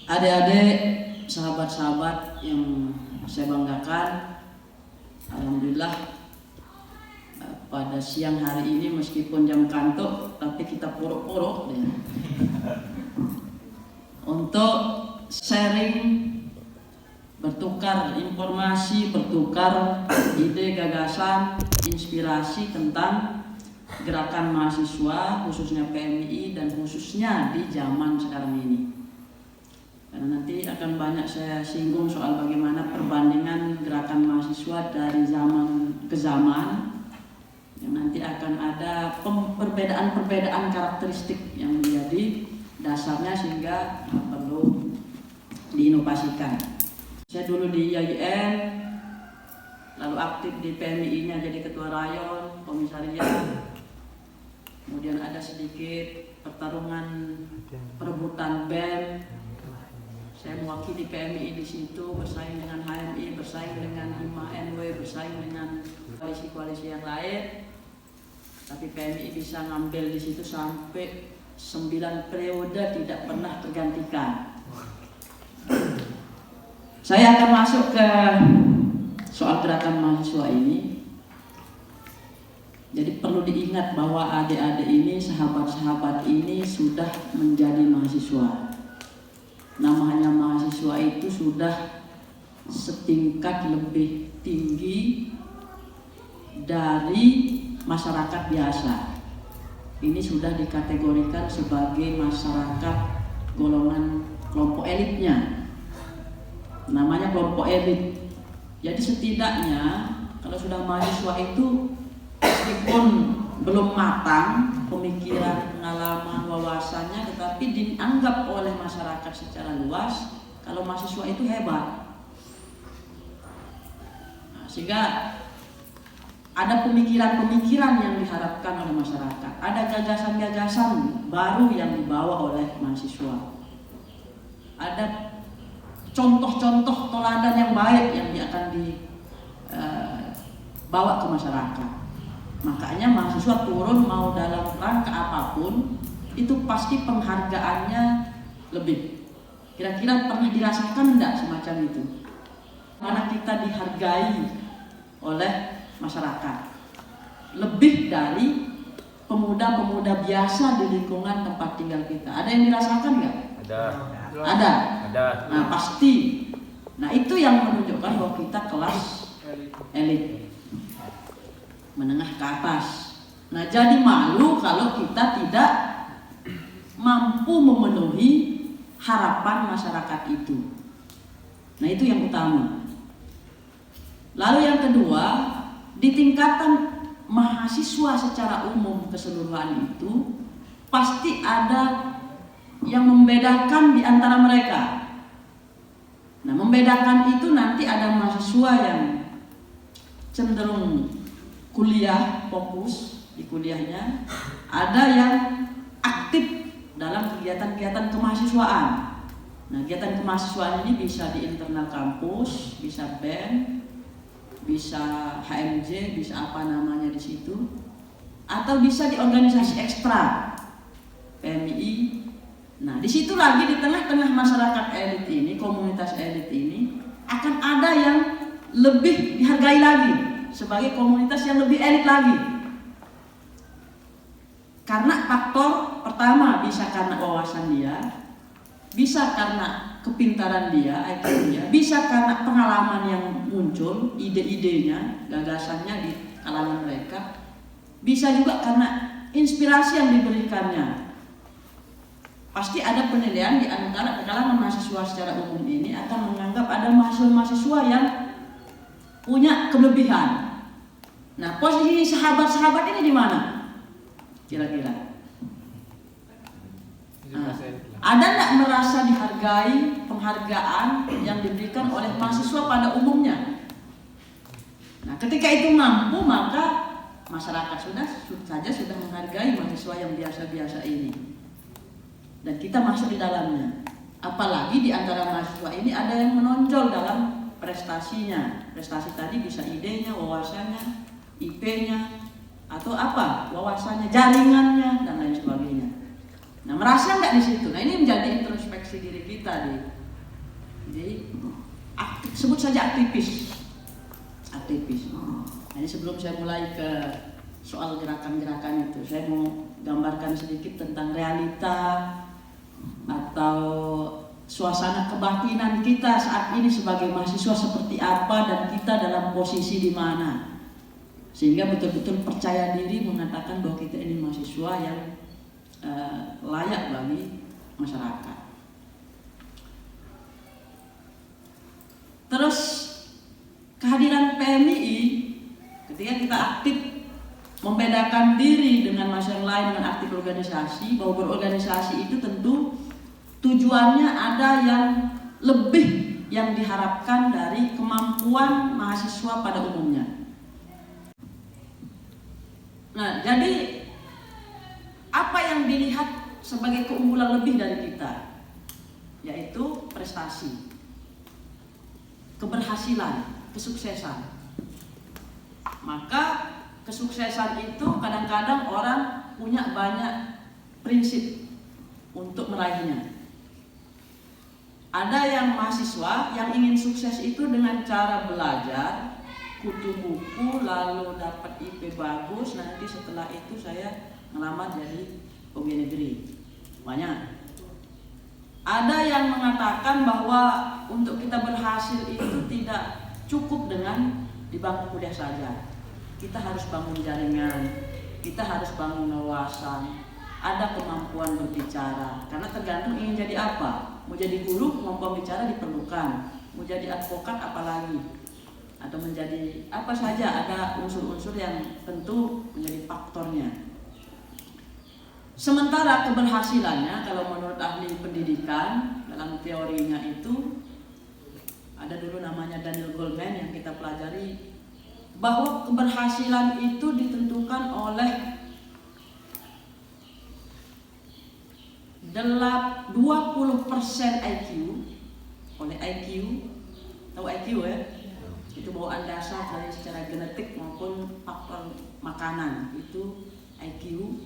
Adik-adik, sahabat-sahabat yang saya banggakan, alhamdulillah pada siang hari ini meskipun jam kantuk, tapi kita puruk-puruk untuk sharing, bertukar informasi, bertukar ide, gagasan, inspirasi tentang gerakan mahasiswa, khususnya PMI dan khususnya di zaman sekarang ini. Karena nanti akan banyak saya singgung soal bagaimana perbandingan gerakan mahasiswa dari zaman ke zaman, yang nanti akan ada perbedaan-perbedaan karakteristik yang menjadi dasarnya sehingga perlu diinovasikan. Saya dulu di IAIN, lalu aktif di PMI-nya jadi ketua rayon, komisariat, kemudian ada sedikit pertarungan perebutan BEM. Saya mewakili PMI di situ, bersaing dengan HMI, bersaing dengan HIMA NW, bersaing dengan koalisi-koalisi yang lain. Tapi PMI bisa ngambil di situ sampai 9 periode tidak pernah tergantikan. Saya akan masuk ke soal gerakan mahasiswa ini. Jadi perlu diingat bahwa adik-adik ini, sahabat-sahabat ini sudah menjadi mahasiswa. Namanya mahasiswa itu sudah setingkat lebih tinggi dari masyarakat biasa. Ini sudah dikategorikan sebagai masyarakat golongan kelompok elitnya. Namanya kelompok elit. Jadi setidaknya kalau sudah mahasiswa itu meskipun belum matang pemikiran, pengalaman, wawasannya, tetapi dianggap oleh masyarakat secara luas kalau mahasiswa itu hebat. Nah, sehingga ada pemikiran-pemikiran yang diharapkan oleh masyarakat, ada gagasan-gagasan baru yang dibawa oleh mahasiswa, ada contoh-contoh teladan yang baik yang akan dibawa ke masyarakat. Makanya mahasiswa turun mau dalam rangka apapun itu pasti penghargaannya lebih. Kira-kira pernah dirasakan enggak semacam itu? Mana kita dihargai oleh masyarakat lebih dari pemuda-pemuda biasa di lingkungan tempat tinggal kita. Ada yang dirasakan enggak? Ada. Nah pasti. Nah itu yang menunjukkan bahwa kita kelas elit, menengah ke atas. Nah jadi malu kalau kita tidak mampu memenuhi harapan masyarakat itu. Nah itu yang utama. Lalu yang kedua, di tingkatan mahasiswa secara umum keseluruhan itu pasti ada yang membedakan di antara mereka. Nah membedakan itu nanti ada mahasiswa yang cenderung kuliah, fokus di kuliahnya, ada yang aktif dalam kegiatan-kegiatan kemahasiswaan. Nah, kegiatan kemahasiswaan ini bisa di internal kampus, bisa BEM, bisa HMJ, bisa apa namanya di situ, atau bisa di organisasi ekstra PMI. Nah, di situ lagi di tengah-tengah masyarakat elit ini, komunitas elit ini, akan ada yang lebih dihargai lagi sebagai komunitas yang lebih elit lagi. Karena faktor pertama bisa karena wawasan dia, bisa karena kepintaran dia, IQ dia, bisa karena pengalaman yang muncul, ide-idenya, gagasannya di kalangan mereka, bisa juga karena inspirasi yang diberikannya. Pasti ada penilaian di antara kalangan mahasiswa secara umum ini akan menganggap ada mahasiswa-mahasiswa yang punya kelebihan. Nah, posisi sahabat-sahabat ini di mana? Kira-kira. Nah, ada nggak merasa dihargai penghargaan yang diberikan oleh mahasiswa pada umumnya? Nah, ketika itu mampu, maka masyarakat sudah menghargai mahasiswa yang biasa-biasa ini. Dan kita masuk di dalamnya. Apalagi di antara mahasiswa ini ada yang menonjol dalam prestasinya. Prestasi tadi bisa idenya, wawasannya, IP-nya, atau apa, wawasannya, jaringannya, dan lain sebagainya. Nah, merasa nggak di situ? Nah, ini menjadi introspeksi diri kita Jadi sebut saja aktivis. Jadi sebelum saya mulai ke soal gerakan-gerakan itu, saya mau gambarkan sedikit tentang realita atau suasana kebatinan kita saat ini sebagai mahasiswa seperti apa dan kita dalam posisi di mana, sehingga betul-betul percaya diri mengatakan bahwa kita ini mahasiswa yang layak bagi masyarakat. Terus kehadiran PMII ketika kita aktif membedakan diri dengan masyarakat lain dengan aktif organisasi, bahwa berorganisasi itu tentu tujuannya ada yang lebih yang diharapkan dari kemampuan mahasiswa pada umumnya. Nah, jadi apa yang dilihat sebagai keunggulan lebih dari kita, yaitu prestasi, keberhasilan, kesuksesan. Maka kesuksesan itu kadang-kadang orang punya banyak prinsip untuk meraihnya. Ada yang mahasiswa yang ingin sukses itu dengan cara belajar, kutu buku, lalu dapat IP bagus, nanti setelah itu saya ngelamar jadi pegawai negeri. Banyak. Ada yang mengatakan bahwa untuk kita berhasil itu tidak cukup dengan di bangku kuliah saja. Kita harus bangun jaringan, kita harus bangun wawasan, ada kemampuan berbicara. Karena tergantung ingin jadi apa. Mau jadi guru, kemampuan bicara diperlukan. Mau jadi advokat apalagi. Atau menjadi apa saja, ada unsur-unsur yang tentu menjadi faktornya. Sementara keberhasilannya, kalau menurut ahli pendidikan, dalam teorinya itu, ada dulu namanya Daniel Goleman yang kita pelajari, bahwa keberhasilan itu ditentukan oleh 20% IQ, oleh IQ, tahu IQ ya? Itu bawaan dasar dari secara genetik maupun faktor makanan, itu IQ.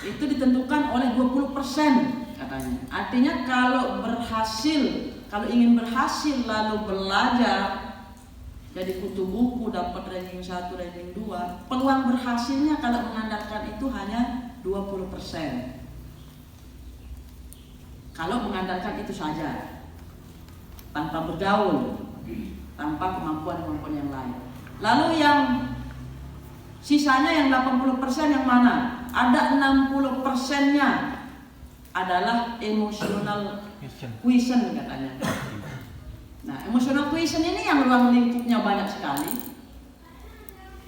Itu ditentukan oleh 20% katanya. Artinya kalau ingin berhasil lalu belajar, jadi kutu buku, dapat ranking 1, ranking 2, peluang berhasilnya kalau mengandalkan itu hanya 20%. Kalau mengandalkan itu saja, tanpa bergaul, tanpa kemampuan-kemampuan yang lain. Lalu yang sisanya yang 80% yang mana? Ada 60%-nya adalah emotional quotient katanya. Nah, emotional quotient ini yang ruang lingkupnya banyak sekali.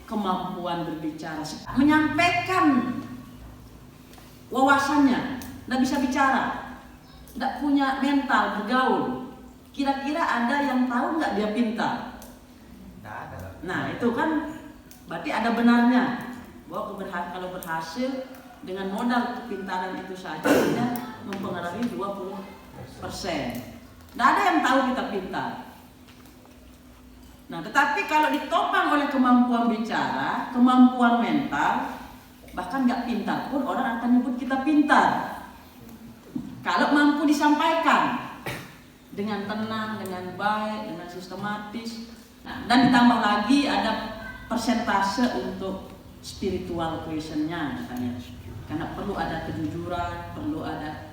Kemampuan berbicara, menyampaikan wawasannya, tidak bisa bicara, tidak punya mental bergaul. Kira-kira ada yang tahu nggak dia pintar? Nah, itu kan berarti ada benarnya bahwa kalau berhasil dengan modal kepintaran itu saja dia mempengaruhi 20%. Tidak ada yang tahu kita pintar. Nah, tetapi kalau ditopang oleh kemampuan bicara, kemampuan mental, bahkan nggak pintar pun orang akan nyebut kita pintar. Kalau mampu disampaikan dengan tenang, dengan baik, dengan sistematis. Nah, dan ditambah lagi ada persentase untuk spiritual quotient-nya katanya. Karena perlu ada kejujuran, perlu ada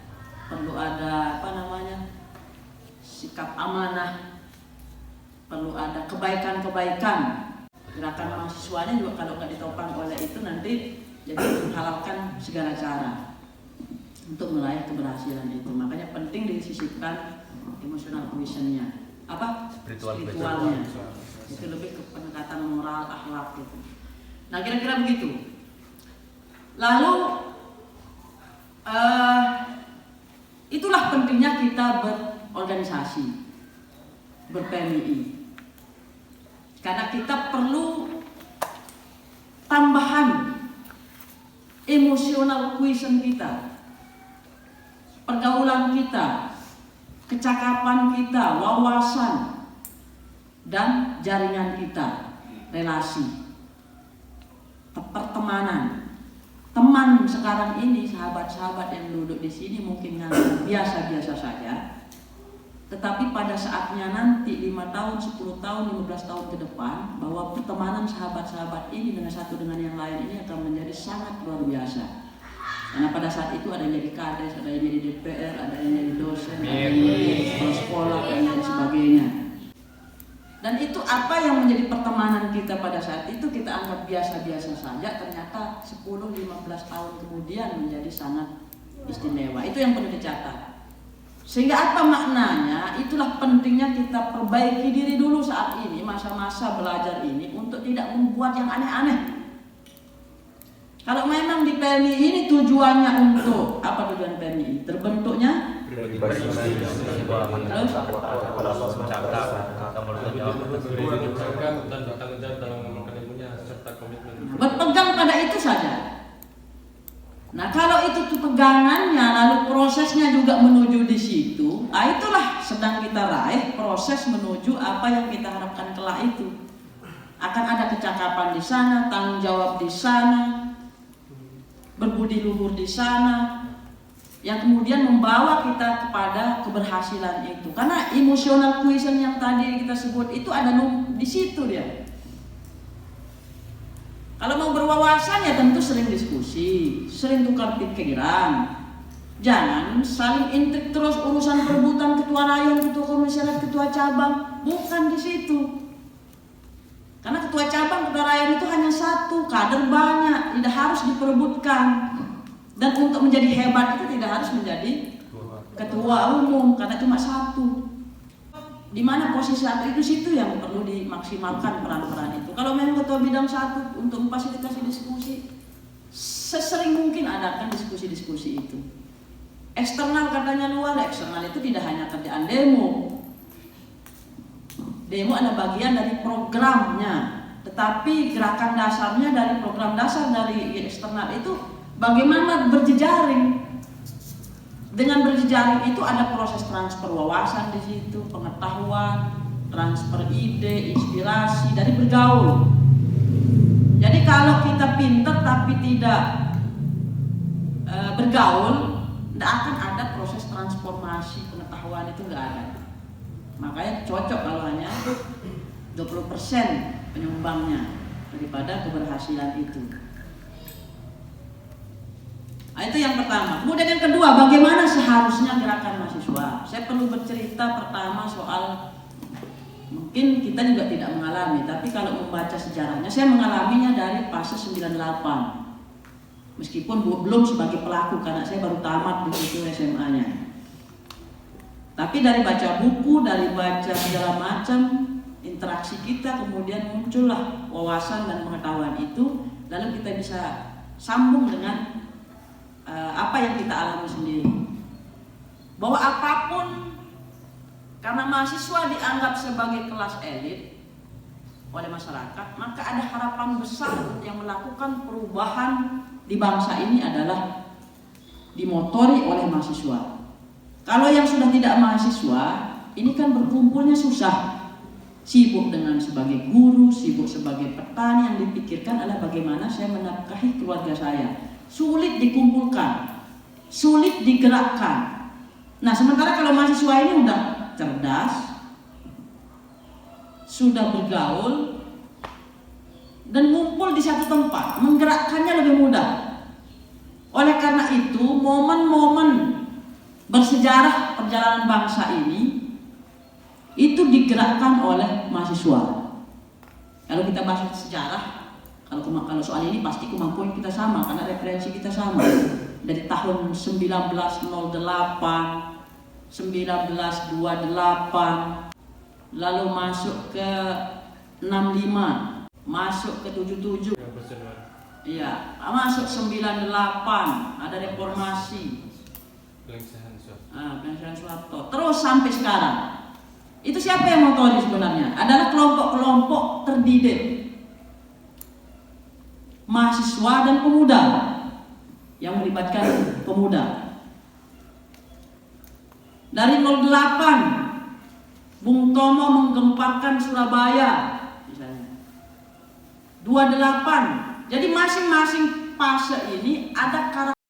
sikap amanah, perlu ada kebaikan-kebaikan. Gerakan mahasiswanya juga kalau nggak ditopang oleh itu nanti jadi menghalalkan segala cara untuk meraih keberhasilan itu. Makanya penting disisipkan emotional quotient-nya. Spiritualnya. Itu lebih ke pendekatan moral, akhlak gitu. Nah, kira-kira begitu. Lalu itulah pentingnya kita berorganisasi, ber-PMII. Karena kita perlu tambahan emotional quotient kita, pergaulan kita, kecakapan kita, wawasan, dan jaringan kita, relasi, pertemanan. Teman sekarang ini, sahabat-sahabat yang duduk di sini mungkin biasa-biasa saja, Tetapi pada saatnya nanti 5 tahun, 10 tahun, 15 tahun ke depan, bahwa pertemanan sahabat-sahabat ini dengan satu dengan yang lain ini akan menjadi sangat luar biasa. Karena pada saat itu ada yang jadi kades, ada yang jadi DPR, ada yang jadi dosen, ada yang jadi sekolah, dan lain sebagainya. Dan itu apa yang menjadi pertemanan kita pada saat itu kita anggap biasa-biasa saja, ternyata 10-15 tahun kemudian menjadi sangat istimewa. Itu yang perlu dicatat. Sehingga apa maknanya? Itulah pentingnya kita perbaiki diri dulu saat ini, masa-masa belajar ini, untuk tidak membuat yang aneh-aneh. Kalau memang di PMI ini tujuannya untuk apa tujuan PMI? Terbentuknya berpegang pada itu saja. Nah, kalau itu pegangannya, lalu prosesnya juga menuju di situ, itulah sedang kita raih, proses menuju apa yang kita harapkan kelak itu. Akan ada kecakapan di sana, tanggung jawab di sana, berbudi luhur di sana, yang kemudian membawa kita kepada keberhasilan itu. Karena emotional quotient yang tadi kita sebut itu ada di situ dia. Kalau mau berwawasan ya tentu sering diskusi, sering tukar pikiran. Jangan saling intrik terus urusan perebutan ketua rayon, ketua komisariat, ketua cabang. Bukan di situ. Karena ketua cabang, ketua rayon itu hanya satu, kader banyak, tidak harus diperebutkan. Dan untuk menjadi hebat itu tidak harus menjadi ketua umum, karena cuma satu. Di mana posisi satu itu situ yang perlu dimaksimalkan peran-peran itu. Kalau memang ketua bidang satu untuk memfasilitasi diskusi, sesering mungkin adakan diskusi-diskusi itu. Eksternal katanya luar, eksternal itu tidak hanya kerjaan demo. Demo adalah bagian dari programnya, tetapi gerakan dasarnya dari program dasar dari eksternal itu bagaimana berjejaring. Dengan berjejaring itu ada proses transfer wawasan di situ, pengetahuan, transfer ide, inspirasi dari bergaul. Jadi kalau kita pintar tapi tidak bergaul, tidak akan ada proses transformasi pengetahuan, itu nggak ada. Makanya cocok kalau hanya 20% penyumbangnya daripada keberhasilan itu. Nah, itu yang pertama. Kemudian yang kedua, bagaimana seharusnya gerakan mahasiswa? Saya perlu bercerita pertama soal, mungkin kita juga tidak mengalami, tapi kalau membaca sejarahnya, saya mengalaminya dari fase 98. Meskipun belum sebagai pelaku, karena saya baru tamat di situ SMA-nya. Tapi dari baca buku, dari baca segala macam interaksi kita, kemudian muncullah wawasan dan pengetahuan itu, lalu kita bisa sambung dengan apa yang kita alami sendiri. Bahwa apapun, karena mahasiswa dianggap sebagai kelas elit oleh masyarakat, maka ada harapan besar yang melakukan perubahan di bangsa ini adalah dimotori oleh mahasiswa. Kalau yang sudah tidak mahasiswa, ini kan berkumpulnya susah. Sibuk dengan sebagai guru, sibuk sebagai petani, yang dipikirkan adalah bagaimana saya menafkahi keluarga saya. Sulit dikumpulkan, sulit digerakkan. Nah, sementara kalau mahasiswa ini udah cerdas, sudah bergaul, dan ngumpul di satu tempat, menggerakkannya lebih mudah. Oleh karena itu, momen-momen bersejarah perjalanan bangsa ini itu digerakkan oleh mahasiswa. Kalau kita bahas sejarah, kalau soal ini pasti kemampuan kita sama, karena referensi kita sama. Dari tahun 1908, 1928, lalu masuk ke 65, masuk ke 77. Iya, masuk 98, ada reformasi. Pelangsahan Soeharto. Terus sampai sekarang. Itu siapa yang motori sebenarnya? Adalah kelompok-kelompok terdidik. Mahasiswa dan pemuda yang melibatkan pemuda. Dari 08, Bung Tomo menggemparkan Surabaya, misalnya. 28. Jadi masing-masing fase ini ada karakter